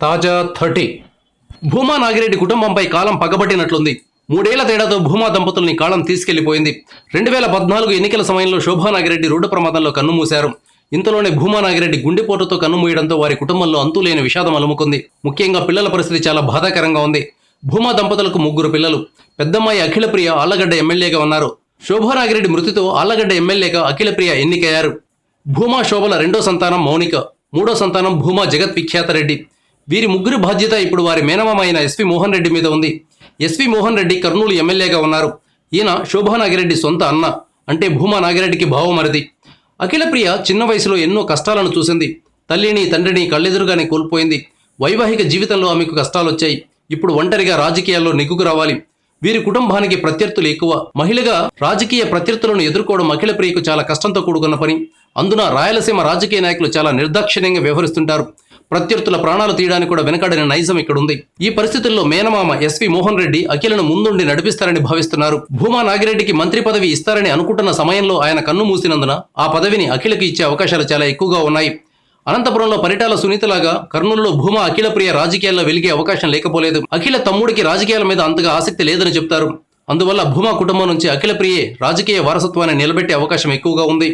తాజా 30 భూమా నాగిరెడ్డి కుటుంబంపై కాలం పగబట్టినట్లుంది. 3 ఏళ్ల తేడాతో భూమా దంపతుల్ని కాలం తీసుకెళ్లిపోయింది. 2014 ఎన్నికల సమయంలో శోభా నాగిరెడ్డి రోడ్డు ప్రమాదంలో కన్నుమూశారు. ఇంతలోనే భూమా నాగిరెడ్డి గుండెపోటుతో కన్నుమూయడంతో వారి కుటుంబంలో అంతులేని విషాదం అలుముకుంది. ముఖ్యంగా పిల్లల పరిస్థితి చాలా బాధాకరంగా ఉంది. భూమా దంపతులకు 3 పిల్లలు. పెద్దమ్మాయి అఖిలప్రియ ఆళ్లగడ్డ ఎమ్మెల్యేగా ఉన్నారు. శోభా నాగిరెడ్డి మృతితో ఆళ్లగడ్డ ఎమ్మెల్యేగా అఖిలప్రియ ఎన్నికయ్యారు. భూమా శోభల రెండో సంతానం మౌనిక, మూడో సంతానం భూమా జగత్ విఖ్యాత రెడ్డి. వీరి 3 బాధ్యత ఇప్పుడు వారి మేనమామ అయిన ఎస్వి మోహన్ రెడ్డి మీద ఉంది. ఎస్వి మోహన్ రెడ్డి కర్నూలు ఎమ్మెల్యేగా ఉన్నారు. ఈయన శోభా నాగిరెడ్డి సొంత అన్న, అంటే భూమా నాగిరెడ్డికి భావమరిది. అఖిలప్రియ చిన్న వయసులో ఎన్నో కష్టాలను చూసింది. తల్లిని తండ్రిని కళ్ళెదురుగానే కోల్పోయింది. వైవాహిక జీవితంలో ఆమెకు కష్టాలొచ్చాయి. ఇప్పుడు ఒంటరిగా రాజకీయాల్లో నెగ్గుకు రావాలి. వీరి కుటుంబానికి ప్రత్యర్థులు ఎక్కువ. మహిళగా రాజకీయ ప్రత్యర్థులను ఎదుర్కోవడం అఖిలప్రియకు చాలా కష్టంతో కూడుకున్న పని. అందున రాయలసీమ రాజకీయ నాయకులు చాలా నిర్దాక్షిణ్యంగా వ్యవహరిస్తుంటారు. ప్రత్యర్థుల ప్రాణాలు తీయడానికి కూడా వెనకాడిన నైజం ఇక్కడుంది. ఈ పరిస్థితుల్లో మేనమామ ఎస్వి మోహన్ రెడ్డి అఖిలను ముందుండి నడిపిస్తారని భావిస్తున్నారు. భూమా నాగిరెడ్డికి మంత్రి పదవి ఇస్తారని అనుకుంటున్న సమయంలో ఆయన కన్ను మూసినందున ఆ పదవిని అఖిలకు ఇచ్చే అవకాశాలు చాలా ఎక్కువగా ఉన్నాయి. అనంతపురంలో పరిటాల సునీతలాగా కర్నూలులో భూమా అఖిలప్రియ రాజకీయాల్లో వెలిగే అవకాశం లేకపోలేదు. అఖిల తమ్ముడికి రాజకీయాల మీద అంతగా ఆసక్తి లేదని చెప్తారు. అందువల్ల భూమా కుటుంబం నుంచి అఖిలప్రియే రాజకీయ వారసత్వాన్ని నిలబెట్టే అవకాశం ఎక్కువగా ఉంది.